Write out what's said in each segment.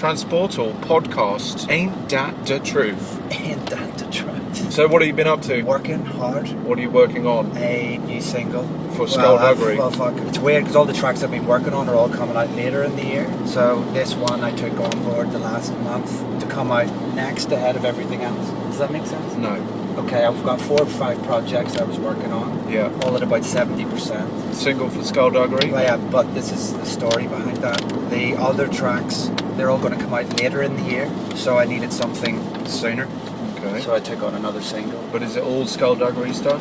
Tranceportal podcast. Ain't that the truth? Ain't that the truth? So what have you been up to? Working hard. What are you working on? A new single. For Skullduggery? Well, fuck. It's weird because all the tracks I've been working on are all coming out later in the year. So this one I took on board the last month to come out next ahead of everything else. Does that make sense? No. Okay, I've got 4 or 5 projects I was working on. Yeah. All at about 70%. Single for Skullduggery? Well, yeah, but this is the story behind that. The other tracks, they're all going to come out later in the year. So I needed something sooner. Okay. So I took on another single. But is it all Skullduggery stuff?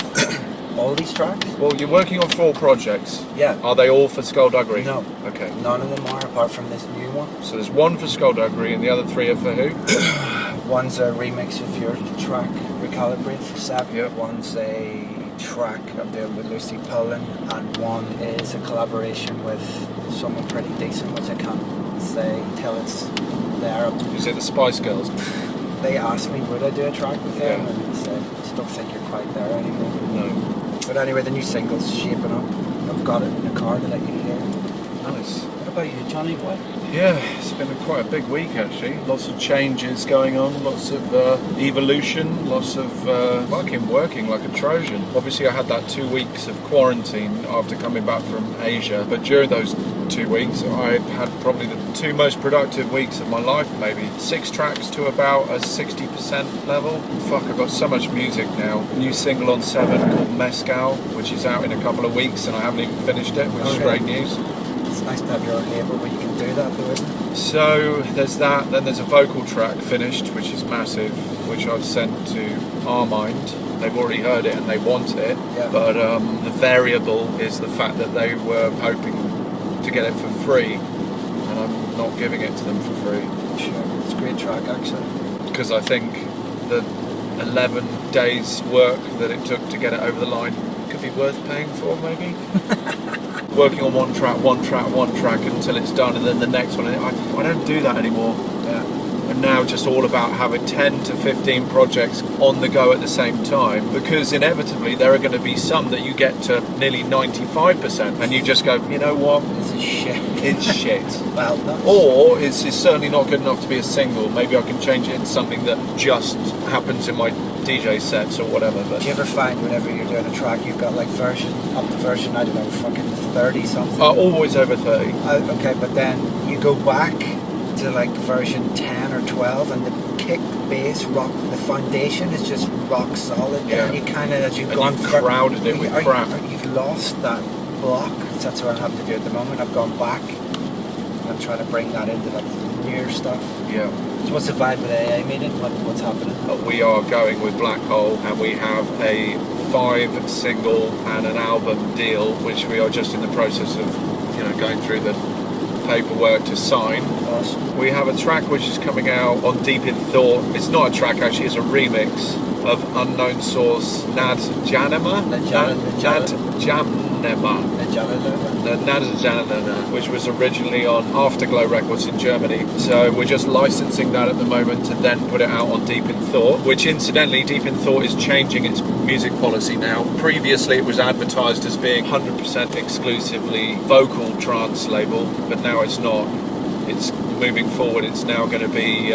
All these tracks? Well, you're working on 4 projects. Yeah. Are they all for Skullduggery? No. Okay. None of them are, apart from this new one. So there's 1 for Skullduggery and the other 3 are for who? One's a remix of your track, Recalibrate for 7. Yep. One's a track I'm doing with Lucy Poland. And one is a collaboration with someone pretty decent, which I can't say till it's there. Is it the Spice Girls? They asked me would I do a track with them, Yeah. and I said, I just don't think you're quite there anymore. No. But anyway, the new single's shaping up. I've got it in the car to let you hear. Nice. What about you, Johnny boy? Yeah, it's been quite a big week actually. Lots of changes going on, lots of evolution, lots of fucking working like a Trojan. Obviously I had that 2 weeks of quarantine after coming back from Asia, but during those 2 weeks I had probably the 2 most productive weeks of my life, maybe. 6 tracks to about a 60% level. Fuck, I've got so much music now. New single on 7 called Mescal, which is out in a couple of weeks and I haven't even finished it, which is great news. It's nice to have your own label where you can do that though, isn't it? So there's that, then there's a vocal track finished, which is massive, which I've sent to Armind. They've already heard it and they want it, Yeah. but the variable is the fact that they were hoping to get it for free, and I'm not giving it to them for free. Sure, it's a great track actually. Because I think the 11 days work that it took to get it over the line could be worth paying for, maybe. Working on one track until it's done, and then the next one. I don't do that anymore. Yeah. And now just all about having 10 to 15 projects on the go at the same time, because inevitably there are going to be some that you get to nearly 95% and you just go, you know what? This is shit. It's shit. Well, that's... Or it's certainly not good enough to be a single. Maybe I can change it into something that just happens in my DJ sets or whatever. But do you ever find whenever you're doing a track you've got like up to version, I don't know, fucking 30 something? Always over 30. Okay, but then you go back to like version 10 or 12 and the kick, bass, rock, the foundation is just rock solid. Yeah. And you kind of, as you've And gone... you've crowded it with crap. You've lost that block. That's what I have to do at the moment. I've gone back and I'm trying to bring that into like newer stuff. Yeah. So what's the vibe with AA meeting? What's happening? We are going with Black Hole, and we have a 5 single and an album deal, which we are just in the process of, going through the paperwork to sign. Awesome. We have a track which is coming out on Deep in Thought. It's not a track actually, it's a remix of Unknown Source Nad Janema, which was originally on Afterglow Records in Germany. So we're just licensing that at the moment to then put it out on Deep in Thought, which incidentally Deep in Thought is changing its music policy now. Previously it was advertised as being 100% exclusively vocal trance label, but now it's not. It's moving forward, it's now going to be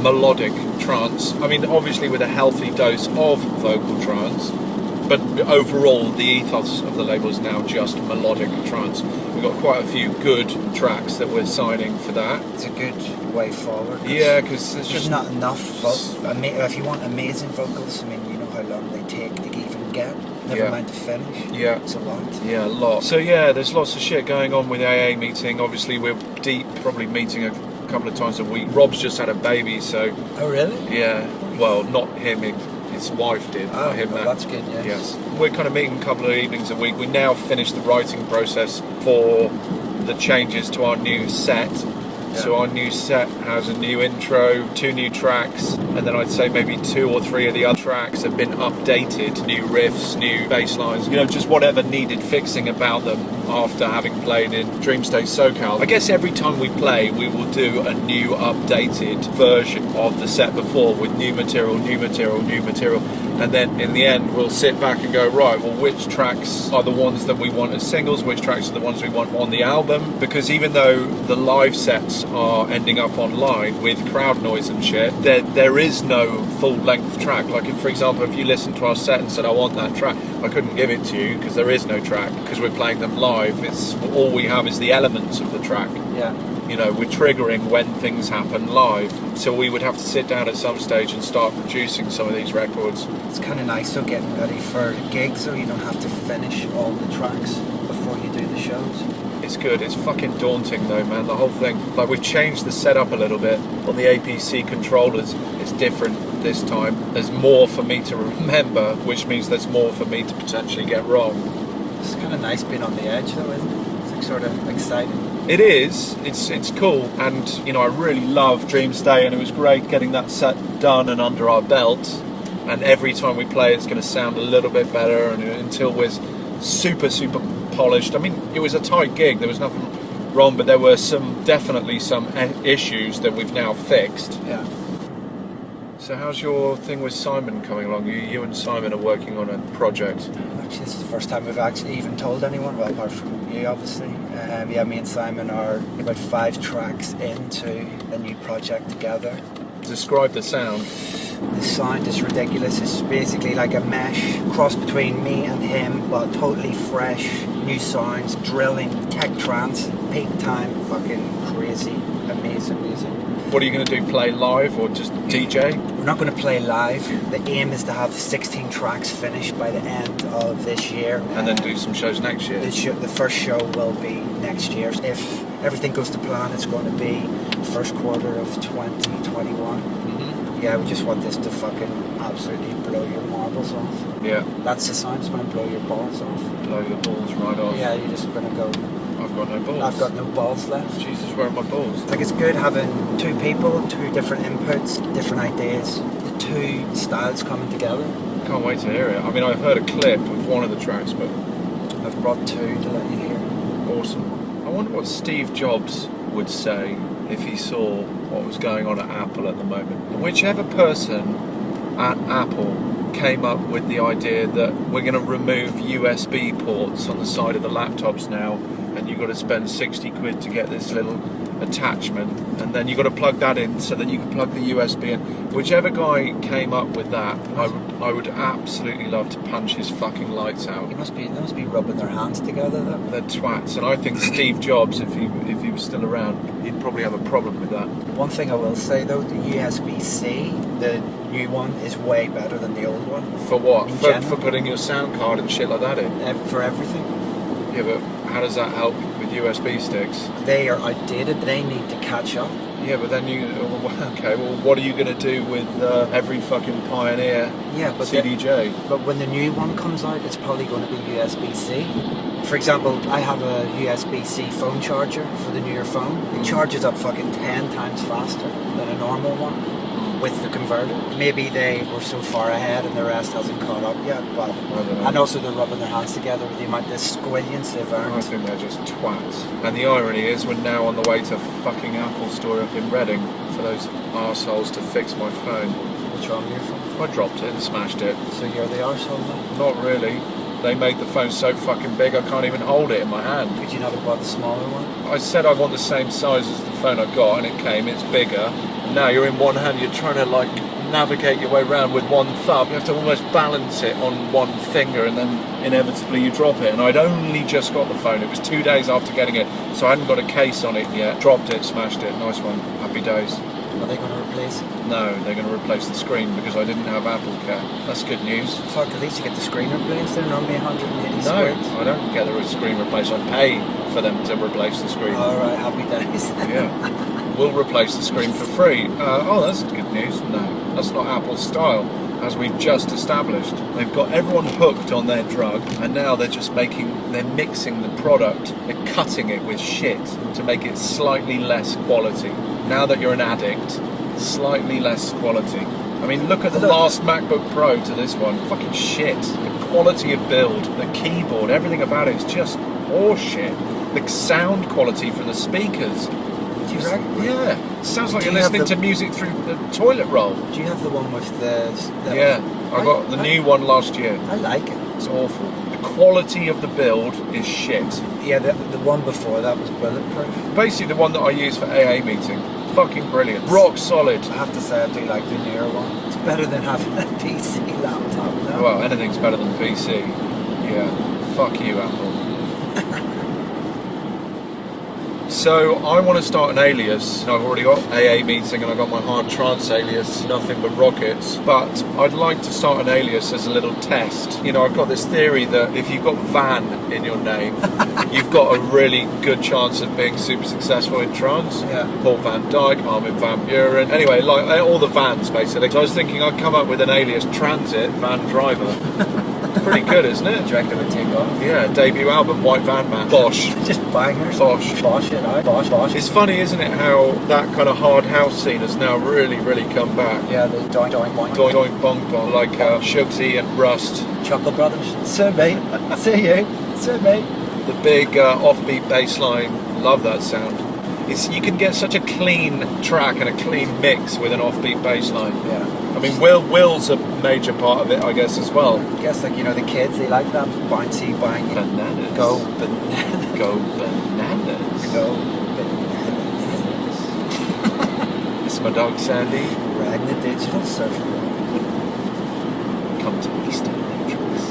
melodic trance. I mean, obviously with a healthy dose of vocal trance, but overall the ethos of the label is now just melodic trance. We've got quite a few good tracks that we're signing for that. It's a good way forward. Yeah, because there's just not enough if you want amazing vocals, I mean, you know how long they take to even get, never mind to finish. Yeah. It's a lot. Yeah, a lot. So yeah, there's lots of shit going on with the AA meeting. Obviously we're deep, probably meeting a couple of times a week. Rob's just had a baby, so... Oh really? Yeah, well, not him, his wife did, not him. Well, that's good, yes. Yes. We're kind of meeting a couple of evenings a week. We now finished the writing process for the changes to our new set. Yeah. So our new set has a new intro, 2 new tracks, and then I'd say maybe 2 or 3 of the other tracks have been updated. New riffs, new bass lines, just whatever needed fixing about them after having played in Dreamstate SoCal. I guess every time we play, we will do a new updated version of the set before with new material, and then in the end we'll sit back and go, right, well, which tracks are the ones that we want as singles, which tracks are the ones we want on the album, because even though the live sets are ending up online with crowd noise and shit, there is no full length track. Like if, for example, if you listen to our set and said I want that track, I couldn't give it to you because there is no track, because we're playing them live. It's all we have is the elements of the track. Yeah. You know, we're triggering when things happen live, so we would have to sit down at some stage and start producing some of these records. It's kind of nice though, getting ready for gigs, so you don't have to finish all the tracks before you do the shows. It's good. It's fucking daunting though, man, the whole thing. Like, we've changed the setup a little bit on the APC controllers. It's different this time. There's more for me to remember, which means there's more for me to potentially get wrong. It's kind of nice being on the edge though, isn't it? It's like sort of exciting. It is. It's cool, and you know, I really love Dreams Day, and it was great getting that set done and under our belt. And every time we play, it's going to sound a little bit better, and until we're super polished. I mean, it was a tight gig. There was nothing wrong, but there were definitely some issues that we've now fixed. Yeah. So how's your thing with Simon coming along? You and Simon are working on a project. Actually, this is the first time we've actually even told anyone, well, apart from you, obviously. Yeah, me and Simon are about 5 tracks into a new project together. Describe the sound. The sound is ridiculous. It's basically like a mesh cross between me and him, but totally fresh, new sounds, drilling, tech trance, peak time, fucking crazy, amazing music. What are you going to do, play live or just DJ? We're not going to play live. The aim is to have 16 tracks finished by the end of this year. And then do some shows next year? The first show will be next year. If everything goes to plan, it's going to be first quarter of 2021. Mm-hmm. Yeah, we just want this to fucking absolutely blow your marbles off. Yeah. That's the sound, it's going to blow your balls off. Blow your balls right off. Yeah, you're just going to go... I've got no balls. I've got no balls left. Jesus, where are my balls? Like, it's good having 2 people, 2 different inputs, different ideas, the 2 styles coming together. Can't wait to hear it. I mean, I've heard a clip of one of the tracks, but I've brought 2 to let you hear. Awesome. I wonder what Steve Jobs would say if he saw what was going on at Apple at the moment. Whichever person at Apple came up with the idea that we're going to remove USB ports on the side of the laptops now, and you've got to spend 60 quid to get this little attachment, and then you've got to plug that in so that you can plug the USB in. Whichever guy came up with that, I would absolutely love to punch his fucking lights out. They must be rubbing their hands together though. They're twats, and I think Steve Jobs, if he was still around, he'd probably have a problem with that. One thing I will say though, the USB-C, the new one, is way better than the old one. For what? For In putting your sound card and shit like that in? For everything. Yeah, but how does that help with USB sticks? They are outdated, they need to catch up. Yeah, but then okay, well, what are you going to do with every fucking Pioneer CDJ? But when the new one comes out, it's probably going to be USB-C. For example, I have a USB-C phone charger for the newer phone. It charges up fucking 10 times faster than a normal one with the converter. Maybe they were so far ahead and the rest hasn't caught up yet, but and also they're rubbing their hands together with the amount of squillions they've earned. I think they're just twats. And the irony is we're now on the way to fucking Apple Store up in Reading for those arseholes to fix my phone. What's wrong with your phone? I dropped it and smashed it. So you're the arsehole now? Not really. They made the phone so fucking big I can't even hold it in my hand. Could you not have bought the smaller one? I said I want the same size as the phone I got, and it came, it's bigger. And now you're in one hand, you're trying to like navigate your way around with one thumb. You have to almost balance it on one finger, and then inevitably you drop it. And I'd only just got the phone. It was 2 days after getting it, so I hadn't got a case on it yet. Dropped it, smashed it. Nice one. Happy days. Are they going to replace it? No, they're going to replace the screen because I didn't have Apple Care. That's good news. Fuck, at least you get the screen replaced. They're normally 180 No, squared. I don't get the screen replaced. I pay for them to replace the screen. Alright, happy days. Yeah. We'll replace the screen for free. That's good news. No, that's not Apple's style, as we've just established. They've got everyone hooked on their drug, and now they're mixing the product, they're cutting it with shit to make it slightly less quality. Now that you're an addict, slightly less quality. I mean, look at the last MacBook Pro to this one. Fucking shit. The quality of build, the keyboard, everything about it is just horseshit. The sound quality from the speakers. Do you reckon? Yeah. It sounds like Do you're you have listening to music through the toilet roll. Do you have the one with the... Yeah. I got the new one last year. I like it. It's awful. The quality of the build is shit. Yeah, the one before that was bulletproof. Basically the one that I use for AA meeting. Fucking brilliant. Rock solid. I have to say I do like the newer one. It's better than having a PC laptop, no? Well, anything's better than PC. Yeah. Fuck you, Apple. So I want to start an Alias. I've already got AA meeting and I've got my hard trance alias, nothing but rockets. But I'd like to start an alias as a little test. You know, I've got this theory that if you've got Van in your name, you've got a really good chance of being super successful in trance. Yeah. Paul Van Dyke, Armin Van Buren. Anyway, like all the Vans basically. So I was thinking I'd come up with an alias Transit Van Driver. Pretty good, isn't it? Do you reckon it would take off? Yeah, debut album, White Van Man. Bosh. Just bangers. Bosh. Bosh it out. Bosh, bosh. It's funny, isn't it, how that kind of hard house scene has now really, really come back. Yeah, the doink, doink, boink. Doink, doink, bong, bong, like Shugsy and Rust. Chuckle Brothers. So mate. See you. So mate. The big offbeat bass line, love that sound. You can get such a clean track and a clean mix with an offbeat bass line. Yeah. I mean, Will's a major part of it, I guess, as well. I guess, like, you know, the kids, they like that bouncy, banging. Bananas. Go bananas. Go bananas. Go bananas. It's my dog Sandy. Rag the digital surfer. Come to Eastern Electrics.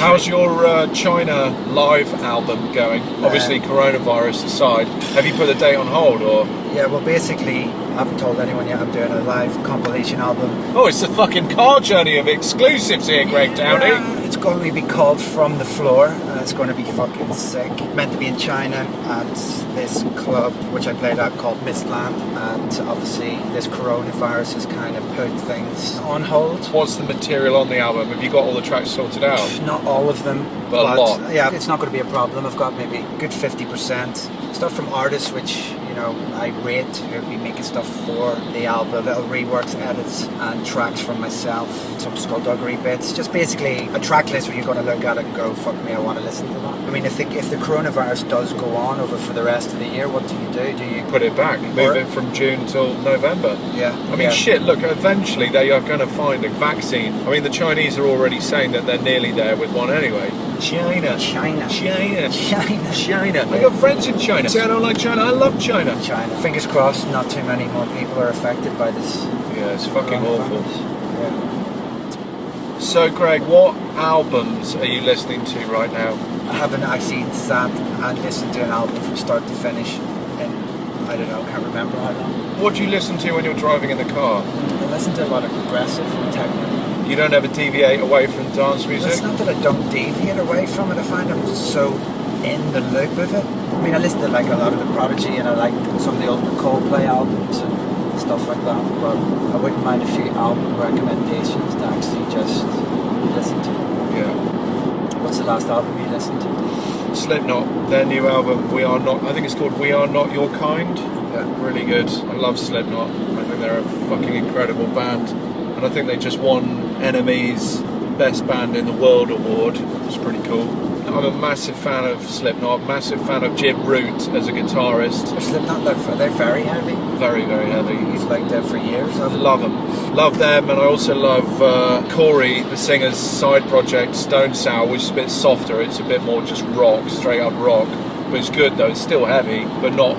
How's your China live album going? Obviously, coronavirus aside. Have you put the date on hold, or...? Yeah, well, basically, I haven't told anyone yet I'm doing a live compilation album. Oh, it's the fucking car journey of exclusives here, Greg Downey. Yeah, it's going to be called From the Floor, and it's going to be fucking sick. Meant to be in China at this club, which I played at, called Mistland, and obviously this coronavirus has kind of put things on hold. What's the material on the album? Have you got all the tracks sorted out? Not all of them, But a lot. Yeah, it's not going to be a problem. I've got maybe a good 50% stuff from artists which, you know, I rate, who'll be making stuff for the album, little reworks, edits, and tracks from myself, some skullduggery bits. Just basically a track list where you're going to look at it and go, fuck me, I want to listen to that. I mean, if the coronavirus does go on over for the rest of the year, what do you do? Do you Put it back, move it from June till November. Yeah. I mean, shit, look, eventually they are going to find a vaccine. I mean, the Chinese are already saying that they're nearly there with one anyway. China. I got friends in China. See, I don't like China. I love China. Fingers crossed, not too many more people are affected by this. Yeah, it's fucking awful. Yeah. So, Greg, what albums are you listening to right now? I haven't actually sat and listened to an album from start to finish in, I don't know, can't remember how long. What do you listen to when you're driving in the car? I listen to a lot of progressive and techno. You don't ever deviate away from dance music? It's not that I don't deviate away from it, I find I'm just so in the loop of it. I mean, I listen to like a lot of the Prodigy and I like some of the old Coldplay albums and stuff like that, but I wouldn't mind a few album recommendations to actually just listen to. Yeah. What's the last album you listened to? Slipknot, their new album, We Are Not, I think it's called We Are Not Your Kind. Yeah. Really good. I love Slipknot. I think they're a fucking incredible band. And I think they just won Enemy's Best Band in the World award. It's pretty cool. I'm a massive fan of Slipknot, massive fan of Jim Root as a guitarist. Slipknot, they're very heavy. Very, very heavy. He's liked them for years. I love them. Love them, and I also love Corey, the singer's side project, Stone Sour, which is a bit softer. It's a bit more just rock, straight up rock. But it's good though, it's still heavy, but not,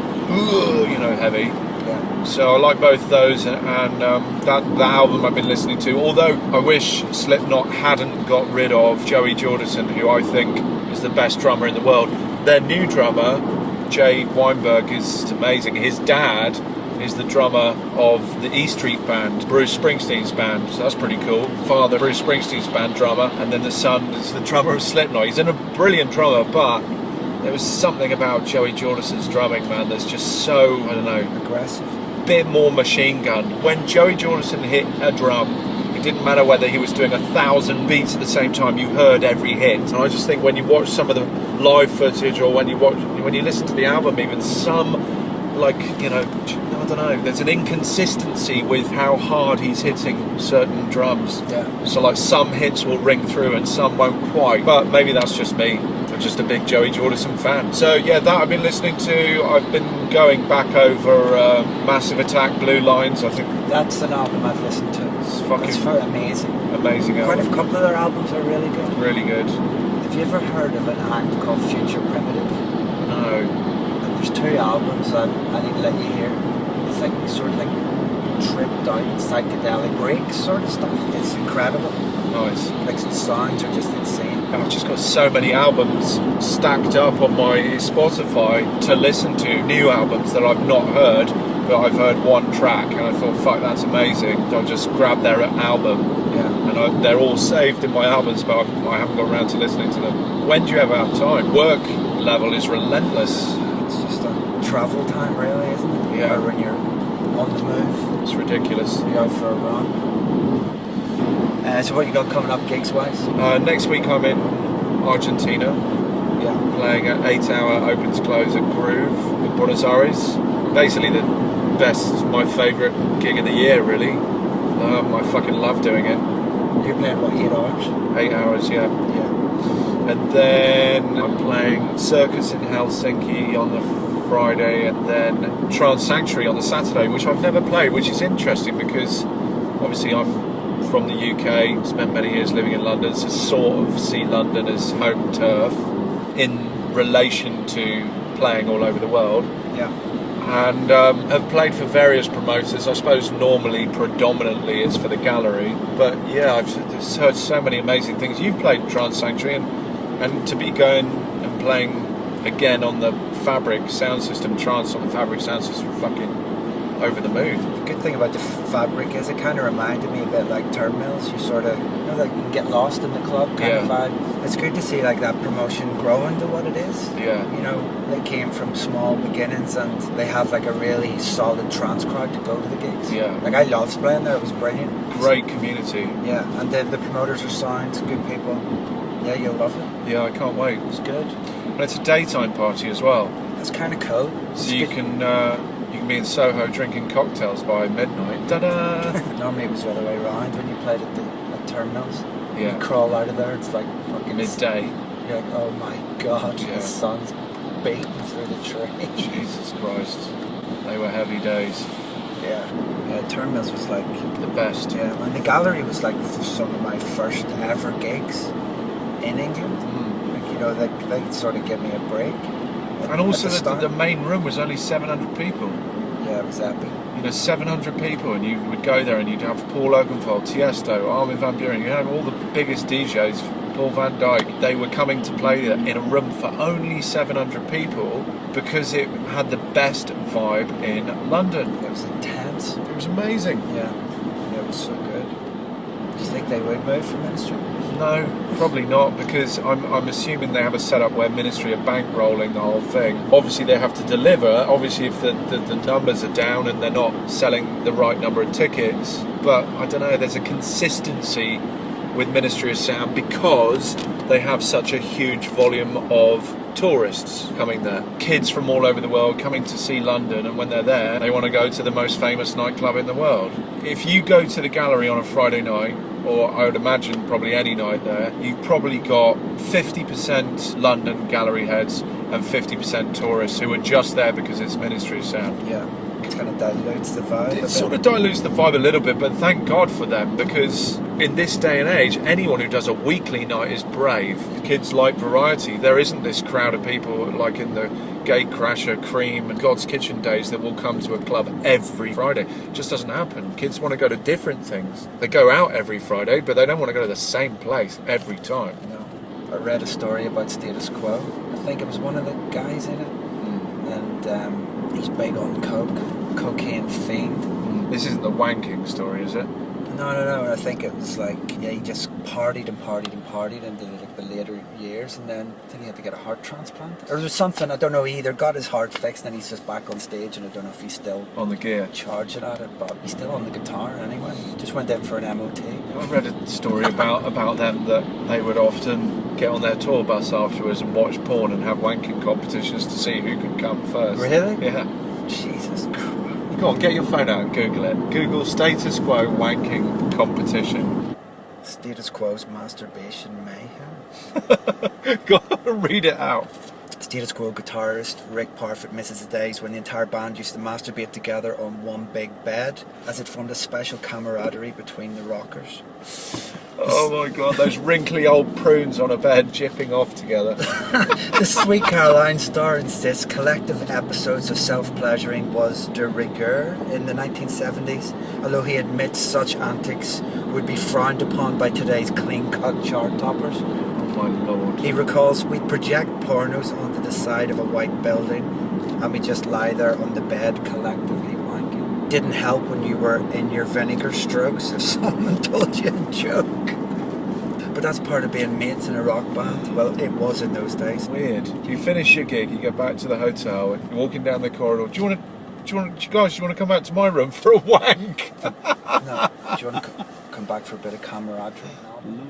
heavy. Yeah. So I like both those, and that album I've been listening to, although I wish Slipknot hadn't got rid of Joey Jordison, who I think is the best drummer in the world. Their new drummer, Jay Weinberg, is amazing. His dad is the drummer of the E Street Band, Bruce Springsteen's band, so that's pretty cool. Father, Bruce Springsteen's band drummer, and then the son is the drummer of Slipknot. He's a brilliant drummer, but there was something about Joey Jordison's drumming, man, that's just so, I don't know, aggressive. Bit more machine gun. When Joey Jordison hit a drum, it didn't matter whether he was doing 1,000 beats at the same time, you heard every hit. And I just think when you watch some of the live footage, or when you listen to the album, even some, like, I don't know, there's an inconsistency with how hard he's hitting certain drums. Yeah. So like some hits will ring through and some won't quite. But maybe that's just me. I just a big Joey Jordison fan. So yeah, that I've been listening to. I've been going back over Massive Attack, Blue Lines. I think that's an album I've listened to. It's fucking amazing. Amazing album. Quite a couple of their albums are really good. Really good. Have you ever heard of an act called Future Primitive? No. And there's 2 albums I need to let you hear. It's like sort of like tripped out psychedelic breaks sort of stuff. It's incredible. Nice. Like the sounds are just insane. I've just got so many albums stacked up on my Spotify to listen to, new albums that I've not heard, but I've heard one track and I thought, fuck, that's amazing. I'll just grab their album. Yeah. And they're all saved in my albums, but I haven't got around to listening to them. When do you ever have time? Work level is relentless. It's just a travel time, really, isn't it? Yeah. Or when you're on the move. It's ridiculous. You go for a run. So what you got coming up gigs-wise? Next week I'm in Argentina. Yeah. Playing an 8-hour opens close at Groove in Buenos Aires. Basically the best, my favourite gig of the year, really. I fucking love doing it. You're playing what, 8 hours? 8 hours, yeah. Yeah. And then I'm playing Circus in Helsinki on the Friday, and then Trance Sanctuary on the Saturday, which I've never played, which is interesting because obviously I'm from the UK, spent many years living in London, so sort of see London as home turf in relation to playing all over the world. Yeah. And have played for various promoters. I suppose normally, predominantly, it's for the gallery. But yeah, I've heard so many amazing things. You've played Trance Sanctuary, and to be going and playing again on the Fabric sound system, Trance on the Fabric sound system, fucking over the moon. The good thing about the Fabric is it kind of reminded me a bit like Turnmills. You sort of, like you can get lost in the club kind of vibe. It's good to see like that promotion growing to what it is. Yeah. You know, they came from small beginnings and they have like a really solid trance crowd to go to the gigs. Yeah. Like I loved playing there, it was brilliant. Great community. Yeah, and the promoters are sound, good people. Yeah, you'll love it. Yeah, I can't wait. It's good. And it's a daytime party as well. That's kind of cool. So you can be in Soho drinking cocktails by midnight. Ta-da! Normally it was the other way around when you played at Terminals. Yeah. You crawl out of there, it's like fucking midday. You're like, oh my god, Yeah. the sun's beating through the tree. Jesus Christ. They were heavy days. Yeah. Terminals was like the best. Yeah, and the gallery was like some of my first ever gigs in England. Like, you know, they sort of give me a break. And also the main room was only 700 people. Yeah, it was epic. You know, 700 people, and you would go there and you'd have Paul Oakenfold, Tiesto, Armin van Buuren, you'd have all the biggest DJs, Paul van Dyk. They were coming to play there in a room for only 700 people because it had the best vibe in London. It was intense. It was amazing. Yeah, it was so good. Do you think they would move from Ministry? No, probably not, because I'm assuming they have a setup where Ministry are bankrolling the whole thing. Obviously they have to deliver, obviously if the numbers are down and they're not selling the right number of tickets, but I don't know, there's a consistency with Ministry of Sound because they have such a huge volume of tourists coming there. Kids from all over the world coming to see London, and when they're there, they want to go to the most famous nightclub in the world. If you go to the gallery on a Friday night, or I would imagine probably any night there, you've probably got 50% London gallery heads and 50% tourists who are just there because it's Ministry of Sound. Yeah, it kind of dilutes the vibe. It sort of dilutes the vibe a little bit, but thank God for them, because in this day and age, anyone who does a weekly night is brave. Kids like variety. There isn't this crowd of people like in the Gatecrasher, Cream and Godskitchen days that will come to a club every Friday. It just doesn't happen. Kids want to go to different things. They go out every Friday, but they don't want to go to the same place every time. No. I read a story about Status Quo. I think it was one of the guys in it. And he's big on cocaine fiend. This isn't the wanking story, is it? No. I think it was like, he just partied into like the later years, and then I think he had to get a heart transplant. Or there was something, I don't know, he either got his heart fixed and he's just back on stage, and I don't know if he's still on the gear, charging at it, but he's still on the guitar anyway. He just went in for an MOT. I read a story about them that they would often get on their tour bus afterwards and watch porn and have wanking competitions to see who can come first. Really? Yeah. Jesus Christ. Go on, get your phone out and Google it. Google Status Quo wanking competition. Status Quo's Masturbation Mayhem. Go on, read it out. Status Quo guitarist Rick Parfitt misses the days when the entire band used to masturbate together on one big bed, as it formed a special camaraderie between the rockers. Oh my god, those wrinkly old prunes on a bed jipping off together. The Sweet Caroline star insists collective episodes of self-pleasuring was de rigueur in the 1970s, although he admits such antics would be frowned upon by today's clean-cut chart toppers. Oh my lord. He recalls we'd project pornos onto the side of a white building and we'd just lie there on the bed collectively wanking. Didn't help when you were in your vinegar strokes if someone told you a joke. But that's part of being mates in a rock band. Well, it was in those days. Weird. You finish your gig, you get back to the hotel, and you're walking down the corridor. Do you want to come out to my room for a wank? No. Do you want to come back for a bit of camaraderie?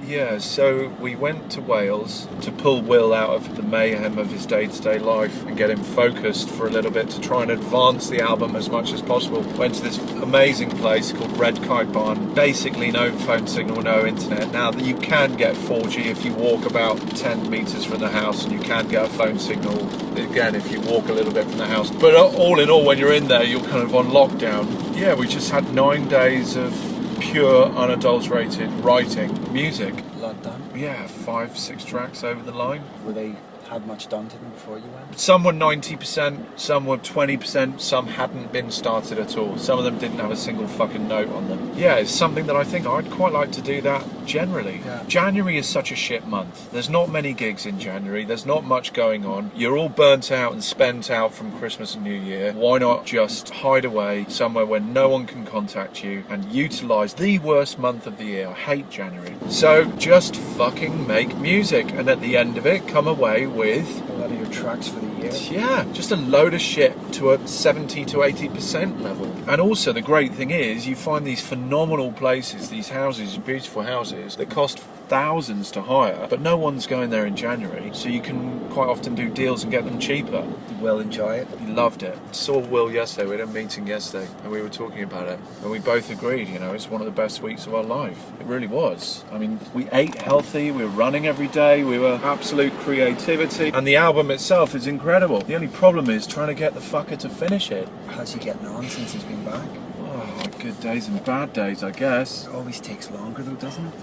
Yeah, so we went to Wales to pull Will out of the mayhem of his day-to-day life and get him focused for a little bit to try and advance the album as much as possible. Went to this amazing place called Red Kite Barn. Basically no phone signal, no internet. Now, you can get 4G if you walk about 10 metres from the house, and you can get a phone signal, again, if you walk a little bit from the house. But all in all, when you're in there, you're kind of on lockdown. Yeah, we just had 9 days of pure, unadulterated writing, music. A lot done. Yeah, 5-6 tracks over the line. Were they had much done to them before you went? Some were 90%, some were 20%, some hadn't been started at all. Some of them didn't have a single fucking note on them. Yeah, it's something that I think I'd quite like to do that generally. Yeah. January is such a shit month. There's not many gigs in January. There's not much going on. You're all burnt out and spent out from Christmas and New Year. Why not just hide away somewhere where no one can contact you and utilise the worst month of the year? I hate January. So just fucking make music, and at the end of it, come away with A lot of your tracks for the year. yeah, just a load of shit to a 70 to 80% level. And also the great thing is you find these phenomenal places, these houses, beautiful houses that cost thousands to hire, but no one's going there in January, so you can quite often do deals and get them cheaper. You will enjoy it. He loved it. Saw Will yesterday, we had a meeting yesterday and we were talking about it, and we both agreed, you know, it's one of the best weeks of our life. It really was. I mean, we ate healthy, we were running every day, we were absolute creativity, and the album itself is incredible. The only problem is trying to get the fucker to finish it. How's he getting on since he's been back? Oh, good days and bad days, I guess. It always takes longer though, doesn't it?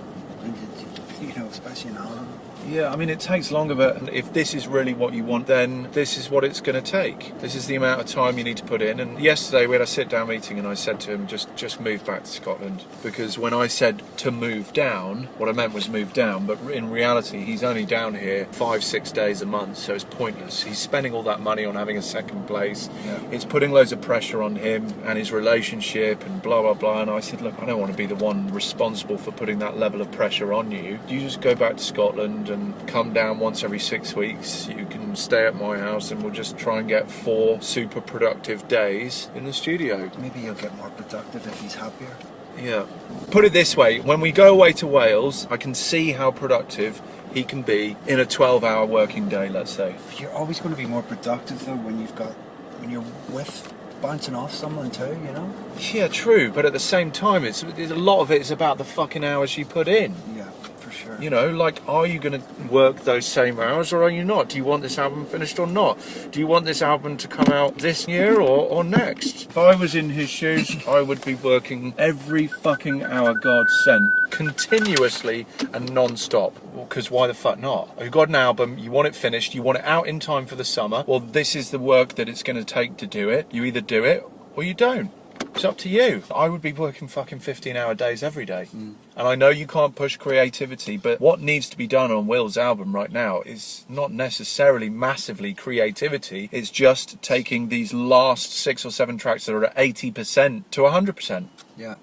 And you know, especially an album. Yeah, I mean, it takes longer, but if this is really what you want, then this is what it's going to take. This is the amount of time you need to put in. And yesterday we had a sit-down meeting and I said to him, just move back to Scotland. Because when I said to move down, what I meant was move down, but in reality, he's only down here 5-6 days a month, so it's pointless. He's spending all that money on having a second place. Yeah. It's putting loads of pressure on him and his relationship and blah, blah, blah. And I said, look, I don't want to be the one responsible for putting that level of pressure on you. You just go back to Scotland and come down once every 6 weeks. You can stay at my house and we'll just try and get 4 super productive days in the studio. Maybe you'll get more productive if he's happier. Yeah. Put it this way, when we go away to Wales, I can see how productive he can be in a 12-hour working day, let's say. You're always going to be more productive though when you're with bouncing off someone too, you know? Yeah, true, but at the same time, it's a lot of it is about the fucking hours you put in. Yeah, for sure. You know, like, are you going to work those same hours or are you not? Do you want this album finished or not? Do you want this album to come out this year or next? If I was in his shoes, I would be working every fucking hour God sent, continuously and non-stop. Because why the fuck not? You've got an album, you want it finished, you want it out in time for the summer. Well, this is the work that it's going to take to do it. You either do it or you don't. It's up to you. I would be working fucking 15-hour days every day. And I know you can't push creativity, but what needs to be done on Will's album right now is not necessarily massively creativity. It's just taking these last 6 or 7 tracks that are at 80% to 100%. Yeah.